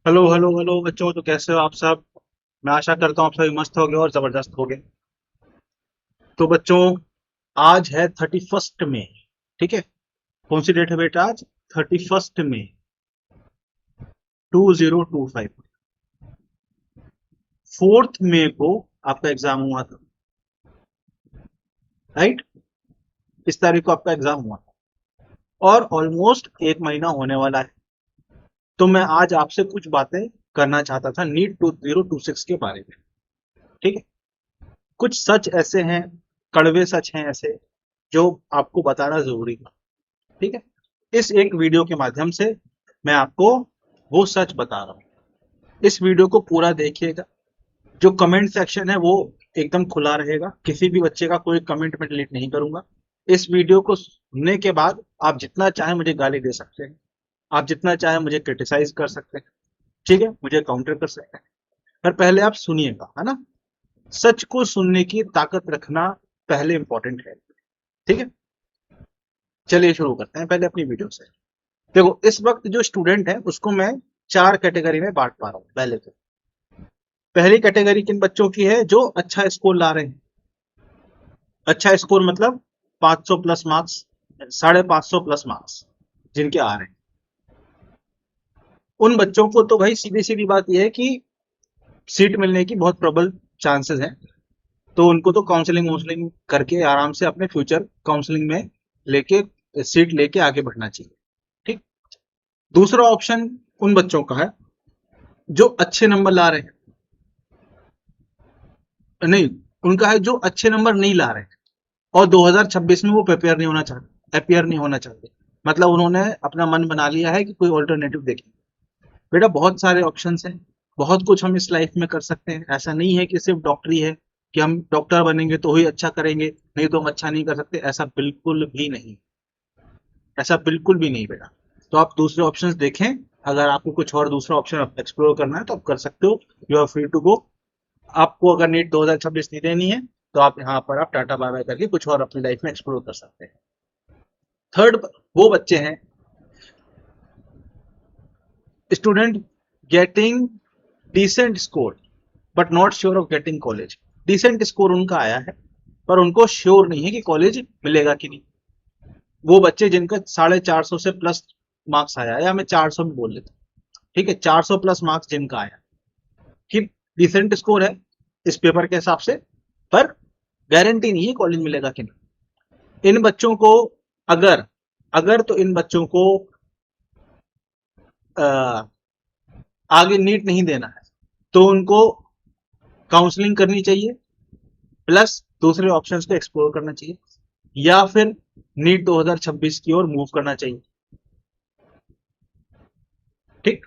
Hello hello hello बच्चों, तो कैसे हो आप सब। मैं आशा करता हूँ आप सभी मस्त होगे और जबरदस्त होगे। तो बच्चों, आज है 31 मई। ठीक है। कौन सी डेट है बेटा आज? 31 मई 2025। 4 मई को आपका एग्जाम हुआ था, राइट? इस तारीख को आपका एग्जाम हुआ था और ऑलमोस्ट एक महीना होने वाला है। तो मैं आज आपसे कुछ बातें करना चाहता था नीट 2026 के बारे में। ठीक है। कुछ सच ऐसे हैं, कड़वे सच हैं ऐसे, जो आपको बताना जरूरी है। ठीक है। इस एक वीडियो के माध्यम से मैं आपको वो सच बता रहा हूँ। इस वीडियो को पूरा देखिएगा। जो कमेंट सेक्शन है वो एकदम खुला रहेगा, किसी भी बच्चे का कोई कमेंट मैं डिलीट नहीं करूंगा। इस वीडियो को सुनने के बाद आप जितना चाहे मुझे गाली दे सकते हैं, आप जितना चाहे मुझे क्रिटिसाइज कर सकते हैं, ठीक है, मुझे काउंटर कर सकते हैं। पर पहले आप सुनिएगा, है ना। सच को सुनने की ताकत रखना पहले इंपॉर्टेंट है। ठीक है। चलिए शुरू करते हैं पहले अपनी वीडियो से। देखो, इस वक्त जो स्टूडेंट है उसको मैं चार कैटेगरी में बांट पा रहा हूँ। पहले तो पहली कैटेगरी किन बच्चों की है? जो अच्छा स्कोर ला रहे हैं। अच्छा स्कोर मतलब 500 प्लस मार्क्स, 550 प्लस मार्क्स जिनके आ रहे हैं। उन बच्चों को तो भाई सीधी सीधी बात यह है कि सीट मिलने की बहुत प्रबल चांसेस हैं। तो उनको तो काउंसलिंग वाउंसलिंग करके आराम से अपने फ्यूचर काउंसलिंग में लेके सीट लेके आगे बढ़ना चाहिए। ठीक। दूसरा ऑप्शन उन बच्चों का है जो अच्छे नंबर ला रहे हैं। नहीं, उनका है जो अच्छे नंबर नहीं ला रहे हैं और 2026 में वो प्रिपेयर नहीं होना चाहते, अपियर नहीं होना चाहते। मतलब उन्होंने अपना मन बना लिया है कि कोई ऑल्टरनेटिव देखें। बेटा, बहुत सारे ऑप्शंस हैं, बहुत कुछ हम इस लाइफ में कर सकते हैं। ऐसा नहीं है कि सिर्फ डॉक्टरी है कि हम डॉक्टर बनेंगे तो ही अच्छा करेंगे, नहीं तो हम अच्छा नहीं कर सकते। ऐसा बिल्कुल भी नहीं, ऐसा बिल्कुल भी नहीं बेटा। तो आप दूसरे ऑप्शंस देखें। अगर आपको कुछ और दूसरा ऑप्शन एक्सप्लोर करना है तो आप कर सकते हो। You are free to go. आपको अगर नीट 2026 नहीं देनी है तो आप यहाँ पर आप टाटा बाय बाय करके कुछ और अपनी लाइफ में एक्सप्लोर कर सकते हैं। थर्ड, वो बच्चे हैं, student getting decent score but not sure of getting college. Decent score उनका आया है पर उनको श्योर नहीं है कि कॉलेज मिलेगा कि नहीं। वो बच्चे जिनका 450 से प्लस मार्क्स आया है, या मैं 400 भी बोल लेता हूँ। ठीक है, 400 प्लस मार्क्स जिनका आया कि डिसेंट स्कोर है इस पेपर के हिसाब से, पर गारंटी नहीं है कॉलेज मिलेगा कि नहीं। इन बच्चों को अगर अगर तो इन बच्चों को आ, आगे नीट नहीं देना है तो उनको काउंसलिंग करनी चाहिए, प्लस दूसरे ऑप्शंस को एक्सप्लोर करना चाहिए, या फिर नीट 2026 की ओर मूव करना चाहिए। ठीक।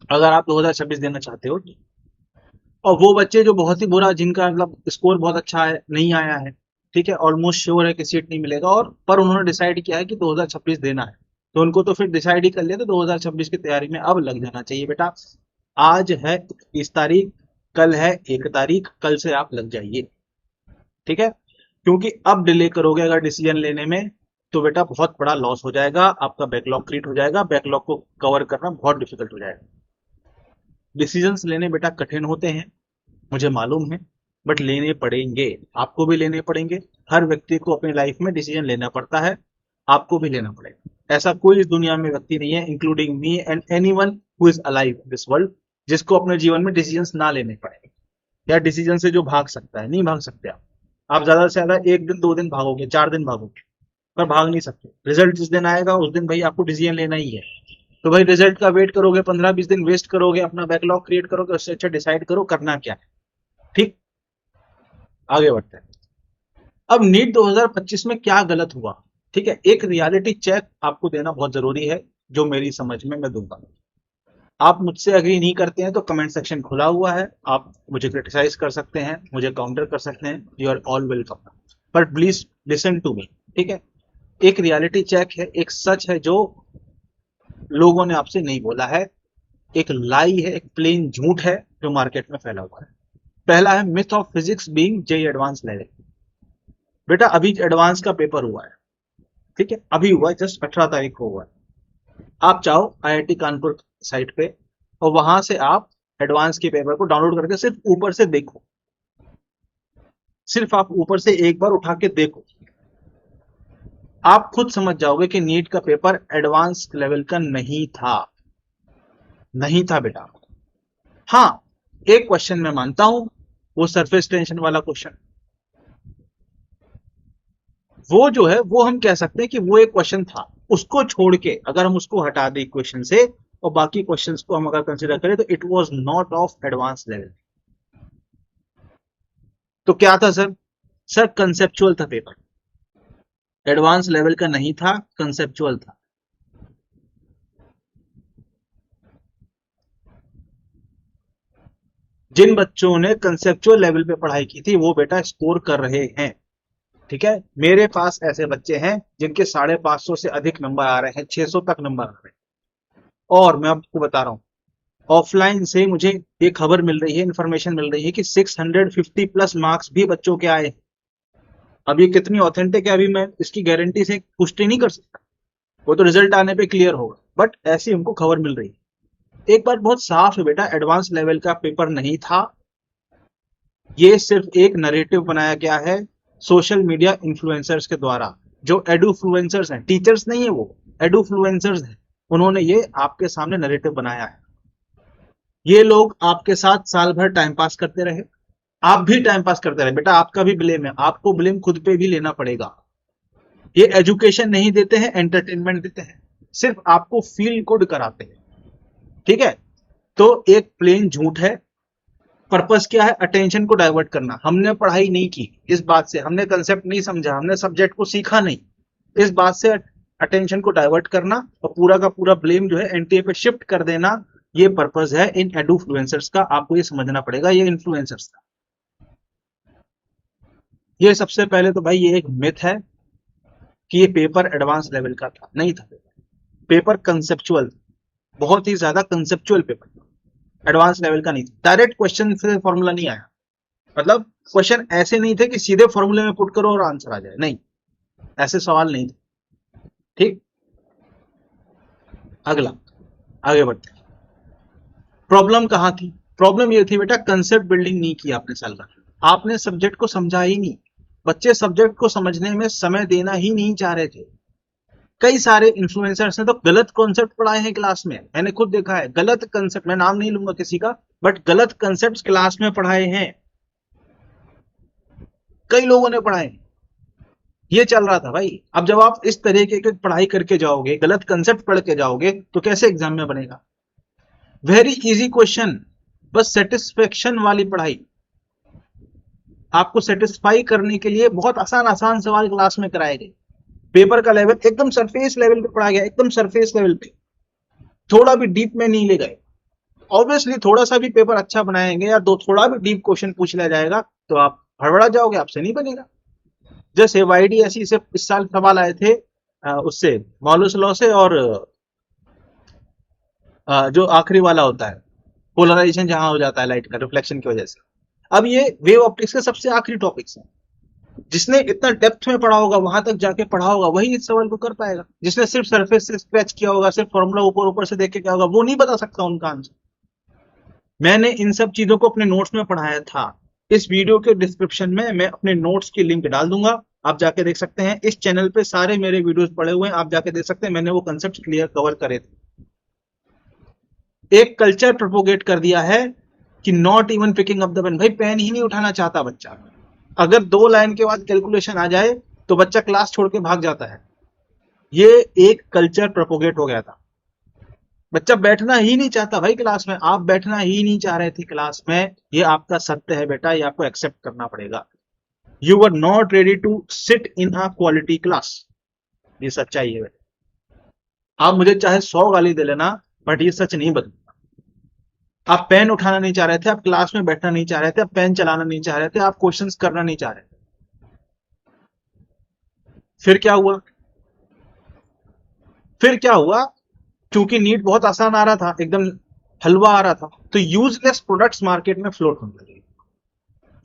अगर आप 2026 देना चाहते हो। और वो बच्चे जो बहुत ही बुरा, जिनका मतलब स्कोर बहुत अच्छा है, नहीं आया है, ठीक है, ऑलमोस्ट श्योर है कि सीट नहीं मिलेगा, और पर उन्होंने डिसाइड किया है कि 2026 देना है, तो उनको तो फिर डिसाइड ही कर लिया, तो 2026 की तैयारी में अब लग जाना चाहिए बेटा। आज है 30 तारीख, कल है 1 तारीख, कल से आप लग जाइए। ठीक है। क्योंकि अब डिले करोगे अगर डिसीजन लेने में तो बेटा बहुत बड़ा लॉस हो जाएगा, आपका बैकलॉग क्रिएट हो जाएगा, बैकलॉग को कवर करना बहुत डिफिकल्ट हो जाएगा। डिसीजंस लेने बेटा कठिन होते हैं, मुझे मालूम है, बट लेने पड़ेंगे। आपको भी लेने पड़ेंगे। हर व्यक्ति को अपनी लाइफ में डिसीजन लेना पड़ता है, आपको भी लेना पड़ेगा। ऐसा कोई इस दुनिया में व्यक्ति नहीं है, including me and anyone who is alive in this world, जिसको अपने जीवन में डिसीजंस ना लेने पड़े, या डिसीजन से जो भाग सकता है। नहीं भाग सकते आप ज्यादा से ज्यादा 1 दिन 2 दिन भागोगे, 4 दिन भागोगे, पर भाग नहीं सकते। रिजल्ट जिस दिन आएगा उस दिन भाई आपको डिसीजन लेना ही है। तो भाई रिजल्ट का वेट करोगे, 15-20 दिन वेस्ट करोगे, अपना बैकलॉग क्रिएट करोगे, उससे अच्छा डिसाइड करो करना क्या है। ठीक। आगे बढ़ते हैं। अब नीट 2025 में क्या गलत हुआ? ठीक है, एक रियलिटी चेक आपको देना बहुत जरूरी है, जो मेरी समझ में मैं दूंगा। आप मुझसे अग्री नहीं करते हैं तो कमेंट सेक्शन खुला हुआ है, आप मुझे क्रिटिसाइज कर सकते हैं, मुझे काउंटर कर सकते हैं, यू आर ऑल वेलकम। पर प्लीज लिसन टू मी। ठीक है। एक रियलिटी चेक है, एक सच है जो लोगों ने आपसे नहीं बोला है, एक लाई है, एक प्लेन झूठ है जो मार्केट में फैला हुआ है। पहला है myth of physics being JEE advance level. बेटा, अभी एडवांस का पेपर हुआ है, ठीक है, अभी हुआ है, जस्ट 18 तारीख को हुआ है। आप चाहो आईआईटी कानपुर साइट पे और वहां से आप एडवांस के पेपर को डाउनलोड करके सिर्फ ऊपर से देखो, सिर्फ आप ऊपर से एक बार उठा के देखो, आप खुद समझ जाओगे कि नीट का पेपर एडवांस लेवल का नहीं था, नहीं था बेटा। हाँ, एक क्वेश्चन मैं मानता हूं, वो सरफेस टेंशन वाला क्वेश्चन, वो जो है वो हम कह सकते हैं कि वो एक क्वेश्चन था। उसको छोड़ के अगर हम उसको हटा दें इक्वेशन से और बाकी क्वेश्चंस को हम अगर कंसीडर करें तो it was not of advance level. तो क्या था सर? सर कंसेप्चुअल था पेपर, एडवांस लेवल का नहीं था, कंसेप्चुअल था। जिन बच्चों ने कंसेप्चुअल लेवल पे पढ़ाई की थी वो बेटा स्कोर कर रहे हैं, ठीक है। मेरे पास ऐसे बच्चे हैं जिनके 550 से अधिक नंबर आ रहे हैं, 600 तक नंबर आ रहे हैं। और मैं आपको बता रहा हूं, ऑफलाइन से मुझे ये खबर मिल रही है, इंफॉर्मेशन मिल रही है कि 650 प्लस मार्क्स भी बच्चों के आए। अब ये कितनी ऑथेंटिक है अभी मैं इसकी गारंटी से पुष्टि नहीं कर सकता, वो तो रिजल्ट आने पे क्लियर होगा, बट ऐसी हमको खबर मिल रही है। एक बात बहुत साफ है बेटा, एडवांस लेवल का पेपर नहीं था, ये सिर्फ एक नरेटिव बनाया गया है सोशल मीडिया इन्फ्लुएंसर्स के द्वारा। जो एडुफ्लुएंसर्स हैं, टीचर्स नहीं है वो, एडुफ्लुएंसर्स हैं, उन्होंने ये आपके सामने नरेटिव बनाया है। ये लोग आपके साथ साल भर टाइम पास करते रहे, आप भी टाइम पास करते रहे बेटा, आपका भी ब्लेम है, आपको ब्लेम खुद पे भी लेना पड़ेगा। ये एजुकेशन नहीं देते हैं, एंटरटेनमेंट देते हैं, सिर्फ आपको फील गुड कराते हैं, ठीक है। तो एक प्लेन झूठ है। पर्पस क्या है? अटेंशन को डाइवर्ट करना। हमने पढ़ाई नहीं की, इस बात से हमने कंसेप्ट नहीं समझा, हमने सब्जेक्ट को सीखा नहीं, इस बात से अटेंशन को डाइवर्ट करना और पूरा का पूरा ब्लेम जो है एनटीए पे शिफ्ट कर देना, ये पर्पस है इन एडुफ्लुएंसर्स का। आपको ये समझना पड़ेगा, ये इन्फ्लुएंसर्स का। ये सबसे पहले तो भाई ये एक मिथ है कि ये पेपर एडवांस लेवल का था, नहीं था। पेपर कंसेप्चुअल, बहुत ही ज्यादा कंसेप्चुअल पेपर, एडवांस लेवल का नहीं था। डायरेक्ट क्वेश्चन से फॉर्मूला नहीं आया, मतलब क्वेश्चन ऐसे नहीं थे कि सीधे फॉर्मूले में पुट करो और आंसर आ जाए, नहीं, ऐसे सवाल नहीं थे, ठीक। अगला, आगे बढ़ते हैं। प्रॉब्लम कहां थी? प्रॉब्लम ये थी बेटा, कंसेप्ट बिल्डिंग नहीं की आपने साल भर, आपने सब्जेक्ट को समझा ही नहीं। बच्चे सब्जेक्ट को समझने में समय देना ही नहीं चाह रहे थे। कई सारे इन्फ्लुएंसर्स ने तो गलत कॉन्सेप्ट पढ़ाए हैं क्लास में, मैंने खुद देखा है, गलत कंसेप्ट, मैं नाम नहीं लूंगा किसी का, बट गलत कंसेप्ट क्लास में पढ़ाए हैं, कई लोगों ने पढ़ाए। ये चल रहा था भाई। अब जब आप इस तरीके की पढ़ाई करके जाओगे, गलत कंसेप्ट पढ़ के जाओगे, तो कैसे एग्जाम में बनेगा? वेरी इजी क्वेश्चन, बस सेटिस्फेक्शन वाली पढ़ाई, आपको सेटिस्फाई करने के लिए बहुत आसान आसान सवाल क्लास में कराए गए। पेपर का लेवल एकदम सरफेस लेवल पे पढ़ा गया, एकदम सरफेस लेवल पे, थोड़ा भी डीप में नहीं ले गए। ऑब्वियसली थोड़ा सा भी पेपर अच्छा बनाएंगे या दो थोड़ा भी डीप क्वेश्चन पूछ लिया जाएगा तो आप हड़बड़ा जाओगे, आपसे नहीं बनेगा। जैसे वाईडीएसई से इस साल सवाल आए थे, उससे मॉलस लॉ से, और जो आखिरी वाला होता है, पोलराइजेशन जहां हो जाता है लाइट का रिफ्लेक्शन की वजह से। अब ये वेव ऑप्टिक्स के सबसे आखिरी टॉपिक्स हैं। जिसने इतना डेप्थ में पढ़ा होगा, वहां तक जाके पढ़ा होगा, वही इस सवाल को कर पाएगा। जिसने सिर्फ सरफेस से स्क्रैच किया होगा, सिर्फ फॉर्मूला ऊपर ऊपर से देख के क्या होगा, वो नहीं बता सकता उनका आंसर। मैंने इन सब चीजों को अपने नोट्स में पढ़ाया था। इस वीडियो के डिस्क्रिप्शन में मैं अपने नोट्स की लिंक डाल दूंगा, आप जाके देख सकते हैं। इस चैनल पे सारे मेरे वीडियोस पड़े हुए हैं, आप जाके देख सकते हैं, मैंने वो कंसेप्ट क्लियर कवर करे थे। एक कल्चर प्रोपोगेट कर दिया है कि not even picking up the pen, भाई पेन ही नहीं उठाना चाहता बच्चा। अगर 2 लाइन के बाद कैलकुलेशन आ जाए तो बच्चा क्लास छोड़ के भाग जाता है। ये एक कल्चर प्रोपोगेट हो गया था, बच्चा बैठना ही नहीं चाहता भाई क्लास में, आप बैठना ही नहीं चाह रहे थे क्लास में, ये आपका सत्य है बेटा, ये आपको एक्सेप्ट करना पड़ेगा। You were not ready to sit in a quality class, ये सच्चाई है बेटा। आप मुझे चाहे 100 गाली दे लेना, बट ये सच नहीं बदलता। आप पेन उठाना नहीं चाह रहे थे, आप क्लास में बैठना नहीं चाह रहे थे, आप पेन चलाना नहीं चाह रहे थे, आप क्वेश्चंस करना नहीं चाह रहे थे। फिर क्या हुआ? फिर क्या हुआ? क्योंकि नीट बहुत आसान आ रहा था, एकदम हलवा आ रहा था, तो यूजलेस प्रोडक्ट्स मार्केट में फ्लोट होने लगे।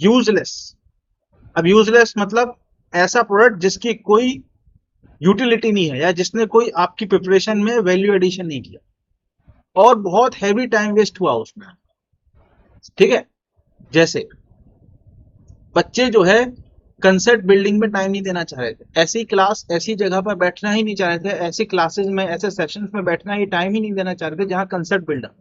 यूजलेस, अब यूजलेस मतलब ऐसा प्रोडक्ट जिसकी कोई यूटिलिटी नहीं है, या जिसने कोई आपकी प्रिपरेशन में वैल्यू एडिशन नहीं किया। और बहुत हैवी टाइम वेस्ट हुआ उसमें। ठीक है, जैसे बच्चे जो है कंसेप्ट बिल्डिंग में टाइम नहीं देना चाह रहे थे, ऐसी क्लास ऐसी जगह पर बैठना ही नहीं चाह रहे थे, ऐसी क्लासेस में ऐसे सेशंस में बैठना ही टाइम ही नहीं देना चाह रहे थे जहां कंसेप्ट बिल्ड हो।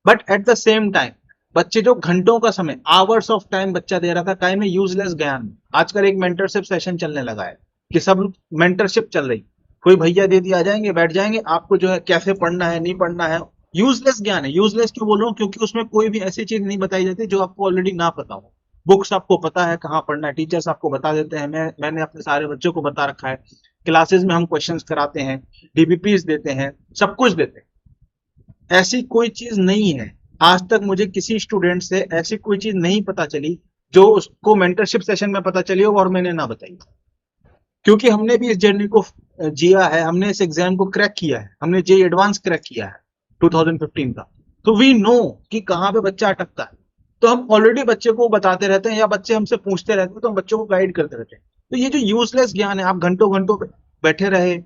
But at the same time बच्चे जो घंटों का समय, आवर्स ऑफ टाइम बच्चा दे रहा था टाइम में यूजलेस ज्ञान में। आजकल एक मेंटरशिप सेशन चलने लगा है कि सब मेंटरशिप चल रही, कोई भैया दीदी आ जाएंगे, बैठ जाएंगे, आपको जो है कैसे पढ़ना है नहीं पढ़ना है। यूजलेस ज्ञान है। यूजलेस क्यों बोल रहा हूँ? क्योंकि उसमें कोई भी ऐसी चीज नहीं बताई जाती जो आपको ऑलरेडी ना पता हो। बुक्स आपको पता है कहाँ पढ़ना है, टीचर्स आपको बता देते हैं, मैंने अपने सारे बच्चों को बता रखा है। क्लासेस में हम क्वेश्चंस कराते हैं, डीबीपीज देते हैं, सब कुछ देते हैं। ऐसी कोई चीज नहीं है, आज तक मुझे किसी स्टूडेंट से ऐसी कोई चीज नहीं पता चली जो उसको मेंटरशिप सेशन में पता चली हो और मैंने ना बताई। क्योंकि हमने भी इस जर्नी को जिया है, हमने इस एग्जाम को क्रैक किया है, हमने जे एडवांस क्रैक किया है 2015 का। तो वी नो कि कहाँ पे बच्चा अटकता है। तो हम ऑलरेडी बच्चे को बताते रहते हैं या बच्चे हमसे पूछते रहते हैं तो हम बच्चों को गाइड करते रहते हैं। तो ये जो यूजलेस ज्ञान है, आप घंटों घंटों बैठे रहे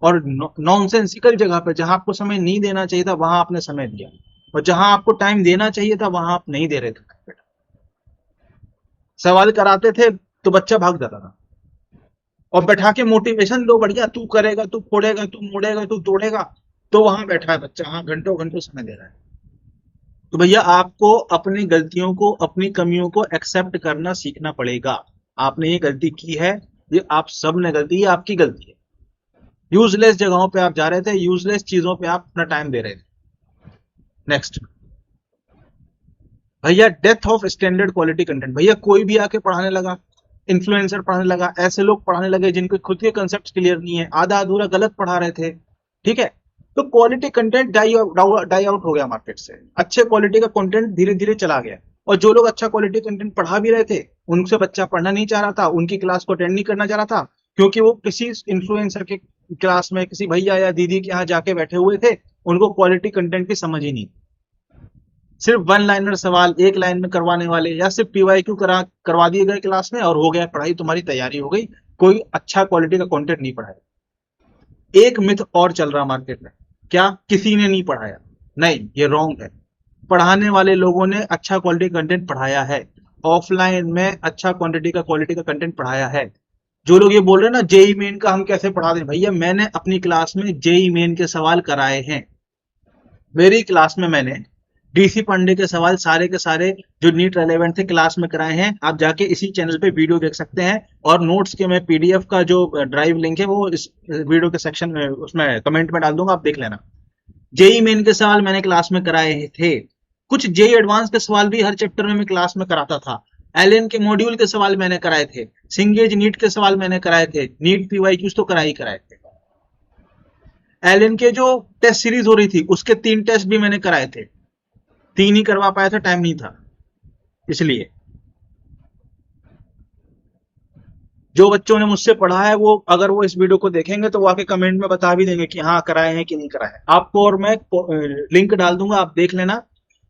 और नॉनसेंसिकल जगह पे, जहां आपको समय नहीं देना चाहिए था वहां आपने समय दिया, और जहां आपको टाइम देना चाहिए था वहां आप नहीं दे रहे थे। सवाल कराते थे तो बच्चा भाग जाता था, और बैठा के मोटिवेशन लो, बढ़िया तू करेगा, तू फोड़ेगा, तू मोड़ेगा, तू तोड़ेगा, तो वहां बैठा है बच्चा, हाँ घंटों घंटों समय दे रहा है। तो भैया आपको अपनी गलतियों को, अपनी कमियों को एक्सेप्ट करना सीखना पड़ेगा। आपने ये गलती की है, ये आप सब ने गलती, ये आपकी गलती है। यूजलेस जगहों पे आप जा रहे थे, यूजलेस चीजों पे आप अपना टाइम दे रहे थे। नेक्स्ट भैया, death of standard quality content. भैया कोई भी आके पढ़ाने लगा, इन्फ्लुएंसर पढ़ाने लगा, ऐसे लोग पढ़ाने लगे जिनके खुद के कंसेप्ट क्लियर नहीं है, आधा अधूरा गलत पढ़ा रहे थे। ठीक है, तो क्वालिटी कंटेंट डाई आउट हो गया मार्केट से, अच्छे क्वालिटी का कंटेंट धीरे धीरे चला गया। और जो लोग अच्छा क्वालिटी कंटेंट पढ़ा भी रहे थे, उनसे बच्चा पढ़ना नहीं चाह रहा था, उनकी क्लास को अटेंड नहीं करना चाह रहा था, क्योंकि वो किसी इन्फ्लुएंसर के क्लास में किसी भैया या दीदी के यहाँ जाके बैठे हुए थे, उनको क्वालिटी कंटेंट की समझ ही नहीं। सिर्फ वन लाइनर सवाल एक लाइन में करवाने वाले, या सिर्फ पीवाईक्यू करवा दिए गए क्लास में और हो गया पढ़ाई, तुम्हारी तैयारी हो गई, कोई अच्छा क्वालिटी का कंटेंट नहीं पढ़ाया। एक मिथ और चल रहा मार्केट में, क्या किसी ने नहीं पढ़ाया? नहीं, ये रॉन्ग है। पढ़ाने वाले लोगों ने अच्छा क्वालिटी कंटेंट पढ़ाया है, ऑफलाइन में अच्छा क्वालिटी का कंटेंट पढ़ाया है। जो लोग ये बोल रहे हैं ना जेई मेन का हम कैसे पढ़ा दें, भैया मैंने अपनी क्लास में जेई मेन के सवाल कराए हैं। मेरी क्लास में मैंने डीसी पांडे के सवाल सारे के सारे जो नीट रेलेवेंट थे क्लास में कराए हैं। आप जाके इसी चैनल पे वीडियो देख सकते हैं, और नोट्स के मैं पीडीएफ का जो ड्राइव लिंक है वो इस वीडियो के सेक्शन में, उसमें कमेंट में डाल दूंगा, आप देख लेना। जेई मेन के सवाल मैंने क्लास में कराए थे, कुछ जेई एडवांस के सवाल भी हर चैप्टर में मैं क्लास में कराता था। एलएन के मॉड्यूल के सवाल मैंने कराए थे, सिंगेज नीट के सवाल मैंने कराए थे, नीट पीवाईक्यूज तो कराए ही कराए थे। एलएन के जो टेस्ट सीरीज हो रही थी उसके 3 टेस्ट भी मैंने कराए थे, 3 ही करवा पाया था, टाइम नहीं था इसलिए। जो बच्चों ने मुझसे पढ़ा है वो अगर वो इस वीडियो को देखेंगे तो वो आके कमेंट में बता भी देंगे कि हाँ कराए हैं कि नहीं कराए हैं। आपको और मैं लिंक डाल दूंगा, आप देख लेना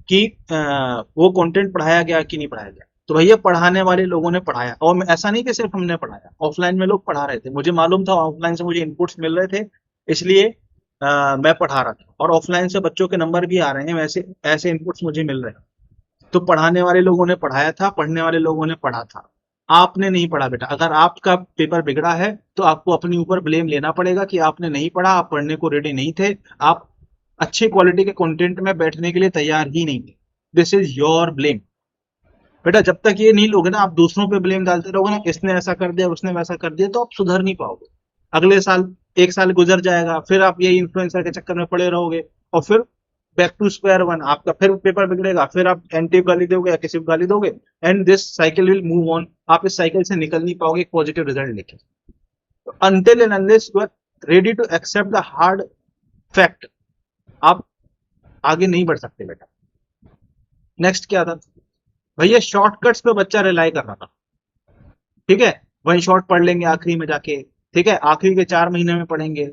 कि वो कंटेंट पढ़ाया गया कि नहीं पढ़ाया गया। तो भैया पढ़ाने वाले लोगों ने पढ़ाया, और ऐसा नहीं कि सिर्फ हमने पढ़ाया, ऑफलाइन में लोग पढ़ा रहे थे, मुझे मालूम था, ऑफलाइन से मुझे इनपुट्स मिल रहे थे, इसलिए मैं पढ़ा रहा था, और ऑफलाइन से बच्चों के नंबर भी आ रहे हैं, वैसे ऐसे इनपुट्स मुझे मिल रहे हैं। तो पढ़ाने वाले लोगों ने पढ़ाया था, पढ़ने वाले लोगों ने पढ़ा था। आपने नहीं पढ़ा बेटा, अगर आपका पेपर बिगड़ा है तो आपको अपने ऊपर ब्लेम लेना पड़ेगा कि आपने नहीं पढ़ा, आप पढ़ने को रेडी नहीं थे, आप अच्छी क्वालिटी के कंटेंट में बैठने के लिए तैयार ही नहीं थे। This is your blame. बेटा जब तक ये नहीं लोगे ना, आप दूसरों पे ब्लेम डालते रहोगे ना, इसने ऐसा कर दिया, उसने वैसा कर दिया, तो आप सुधर नहीं पाओगे। अगले साल, 1 साल गुजर जाएगा, फिर आप यही इन्फ्लुएंसर के चक्कर में पड़े रहोगे, और फिर बैक टू स्क्वायर वन, आपका फिर पेपर बिगड़ेगा, फिर आप एंटी गाली दोगे या किसी को गाली दोगे, and this cycle will move on. आप इस साइकिल से निकल नहीं पाओगे एक पॉजिटिव रिजल्ट लेके। तो until and unless you are ready to accept the hard fact, आप आगे नहीं बढ़ सकते बेटा। नेक्स्ट क्या था भैया, शॉर्टकट्स पे बच्चा रिलाई कर रहा था। ठीक है, वन शॉट पढ़ लेंगे आखिरी में जाके, ठीक है, आखिरी के 4 महीने में पढ़ेंगे,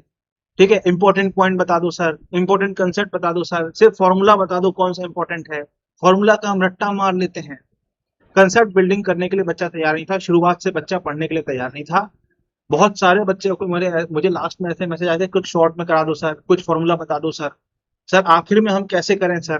ठीक है, इंपॉर्टेंट पॉइंट बता दो सर, इंपॉर्टेंट कंसेप्ट बता दो सर, सिर्फ फॉर्मूला बता दो कौन सा इंपॉर्टेंट है, फॉर्मूला का हम रट्टा मार लेते हैं। कंसेप्ट बिल्डिंग करने के लिए बच्चा तैयार नहीं था, शुरुआत से बच्चा पढ़ने के लिए तैयार नहीं था। बहुत सारे बच्चे को मुझे लास्ट में ऐसे मैसेज आए थे, कुछ शॉर्ट में करा दो सर, कुछ फॉर्मूला बता दो सर। सर आखिर में हम कैसे करें सर?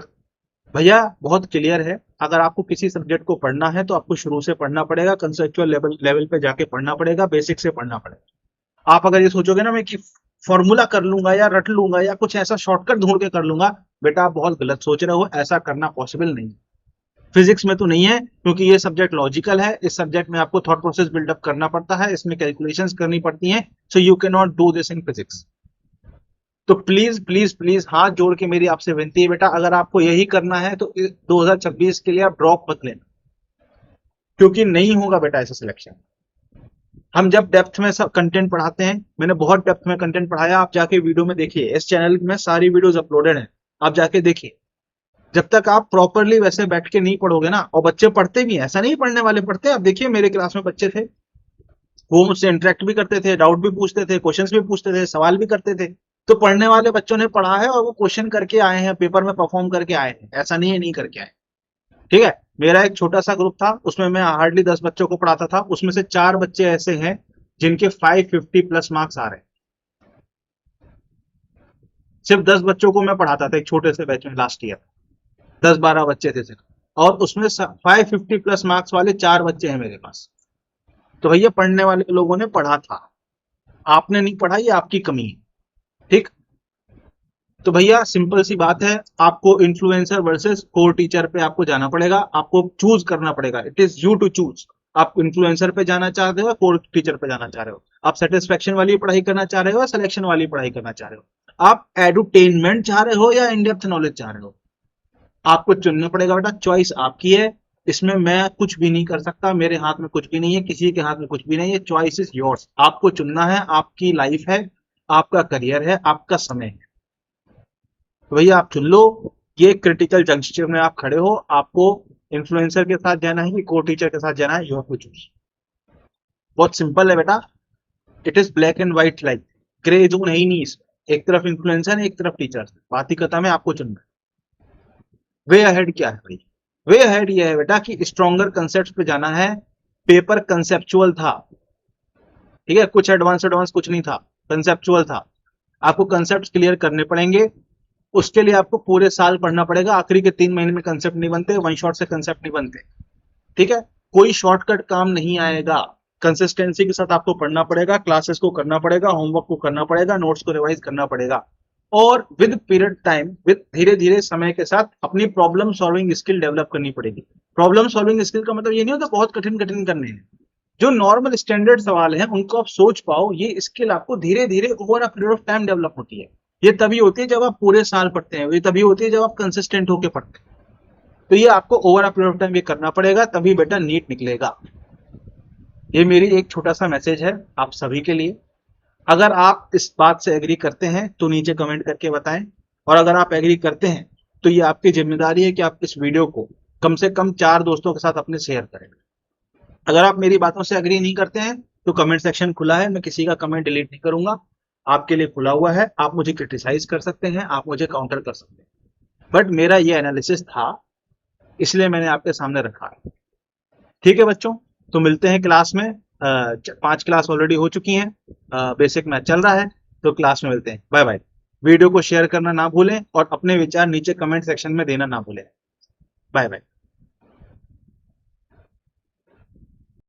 भैया बहुत क्लियर है, अगर आपको किसी सब्जेक्ट को पढ़ना है तो आपको शुरू से पढ़ना पड़ेगा, कंसेप्चुअल लेवल लेवल पे जाके पढ़ना पड़ेगा, बेसिक से पढ़ना पड़ेगा। आप अगर ये सोचोगे ना मैं कि फॉर्मूला कर लूंगा या रट लूंगा या कुछ ऐसा शॉर्टकट ढूंढ के कर लूंगा, बेटा आप बहुत गलत सोच रहे हो, ऐसा करना पॉसिबल नहीं। फिजिक्स में तो नहीं है, क्योंकि ये सब्जेक्ट लॉजिकल है, इस सब्जेक्ट में आपको थॉट प्रोसेस बिल्डअप करना पड़ता है, इसमें कैलकुलेशंस करनी पड़ती हैं, so you can not do this in physics. तो प्लीज प्लीज प्लीज हाथ जोड़ के मेरी आपसे विनती है बेटा, अगर आपको यही करना है तो 2026 के लिए आप ड्रॉप मत लेना, क्योंकि नहीं होगा बेटा ऐसा सिलेक्शन। हम जब डेप्थ में सब कंटेंट पढ़ाते हैं, मैंने बहुत डेप्थ में कंटेंट पढ़ाया, आप जाके वीडियो में देखिए, इस चैनल में सारी वीडियोस अपलोडेड हैं, आप जाके देखिए। जब तक आप प्रॉपरली वैसे बैठ के नहीं पढ़ोगे ना, और बच्चे पढ़ते भी हैं, ऐसा नहीं पढ़ने वाले पढ़ते हैं, आप देखिए मेरे क्लास में बच्चे थे, वो मुझसे इंटरेक्ट भी करते थे, डाउट भी पूछते थे, क्वेश्चंस भी पूछते थे, सवाल भी करते थे। तो पढ़ने वाले बच्चों ने पढ़ा है और वो क्वेश्चन करके आए हैं, पेपर में परफॉर्म करके आए हैं, ऐसा नहीं है नहीं करके आए। ठीक है, मेरा एक छोटा सा ग्रुप था, उसमें मैं हार्डली 10 बच्चों को पढ़ाता था, उसमें से 4 बच्चे ऐसे हैं जिनके 550 प्लस मार्क्स आ रहे हैं। सिर्फ 10 बच्चों को मैं पढ़ाता था एक छोटे से बैच में लास्ट ईयर, 10-12 बच्चे थे सिर्फ, और उसमें 550 प्लस मार्क्स वाले 4 बच्चे हैं मेरे पास। तो भैया पढ़ने वाले लोगों ने पढ़ा था, आपने नहीं पढ़ा, ये आपकी कमी है। ठीक, तो भैया सिंपल सी बात है, आपको इन्फ्लुएंसर वर्सेस कोर टीचर पे आपको जाना पड़ेगा, आपको चूज करना पड़ेगा, it is you to choose. आप इन्फ्लुएंसर पे जाना चाहते हो, कोर टीचर पे जाना चाह रहे हो, आप सेटिस्फेक्शन वाली पढ़ाई करना चाह रहे हो या सिलेक्शन वाली पढ़ाई करना चाह रहे हो, आप एडुटेनमेंट चाह रहे हो या इन डेप्थ नॉलेज चाह रहे हो, आपको चुनना पड़ेगा बेटा, चॉइस आपकी है, इसमें मैं कुछ भी नहीं कर सकता, मेरे हाथ में कुछ भी नहीं है, किसी के हाथ में कुछ भी नहीं है, चॉइस इज योर्स, आपको चुनना है, आपकी लाइफ है, आपका करियर है, आपका समय है, तो भैया आप चुन लो। ये क्रिटिकल जंक्शन में आप खड़े हो, आपको इन्फ्लुएंसर के साथ जाना है कि को टीचर के साथ जाना है, यू हैव टू चूज। बहुत सिंपल है बेटा, it is black and white, like grey zone है ही नहीं इसमें, एक तरफ इन्फ्लुएंसर है एक तरफ टीचर, बात ही खत्म है, आपको चुनना है। वे अहेड क्या है भाई? वे अहेड ये है बेटा कि स्ट्रॉन्गर कंसेप्ट पे जाना है, पेपर कंसेप्चुअल था, ठीक है, कुछ एडवांस एडवांस कुछ नहीं था, कंसेप्चुअल था, आपको कंसेप्ट क्लियर करने पड़ेंगे, उसके लिए आपको पूरे साल पढ़ना पड़ेगा, आखिरी के 3 महीने में कंसेप्ट नहीं बनते, वन शॉट से कंसेप्ट नहीं बनते। ठीक है, कोई शॉर्टकट काम नहीं आएगा, कंसिस्टेंसी के साथ आपको पढ़ना पड़ेगा, क्लासेस को करना पड़ेगा, होमवर्क को करना पड़ेगा, नोट्स को रिवाइज करना पड़ेगा, और विद पीरियड टाइम, विद धीरे धीरे समय के साथ अपनी प्रॉब्लम सॉल्विंग स्किल डेवलप करनी पड़ेगी। प्रॉब्लम सॉल्विंग स्किल का मतलब ये नहीं होता बहुत कठिन कठिन करने हैं, जो नॉर्मल स्टैंडर्ड सवाल हैं उनको आप सोच पाओ, ये स्किल आपको धीरे धीरे over a period of time develop होती है। ये तभी होती है जब आप पूरे साल पढ़ते हैं, ये तभी होती है जब आप कंसिस्टेंट होकर पढ़ते हैं। तो ये आपको over a period of time ये करना पड़ेगा, तभी बेटा नीट निकलेगा। ये मेरी एक छोटा सा मैसेज है आप सभी के लिए। अगर आप इस बात से एग्री करते हैं तो नीचे कमेंट करके बताएं, और अगर आप एग्री करते हैं तो ये आपकी जिम्मेदारी है कि आप इस वीडियो को कम से कम 4 दोस्तों के साथ अपने शेयर करें। अगर आप मेरी बातों से एग्री नहीं करते हैं तो कमेंट सेक्शन खुला है, मैं किसी का कमेंट डिलीट नहीं करूंगा, आपके लिए खुला हुआ है, आप मुझे क्रिटिसाइज कर सकते हैं, आप मुझे काउंटर कर सकते हैं, बट मेरा ये एनालिसिस था इसलिए मैंने आपके सामने रखा है। ठीक है बच्चों, तो मिलते हैं क्लास में, 5 क्लास ऑलरेडी हो चुकी हैं, बेसिक मैथ चल रहा है, तो क्लास में मिलते हैं, बाय बाय। वीडियो को शेयर करना ना भूलें और अपने विचार नीचे कमेंट सेक्शन में देना ना भूलें। Bye bye.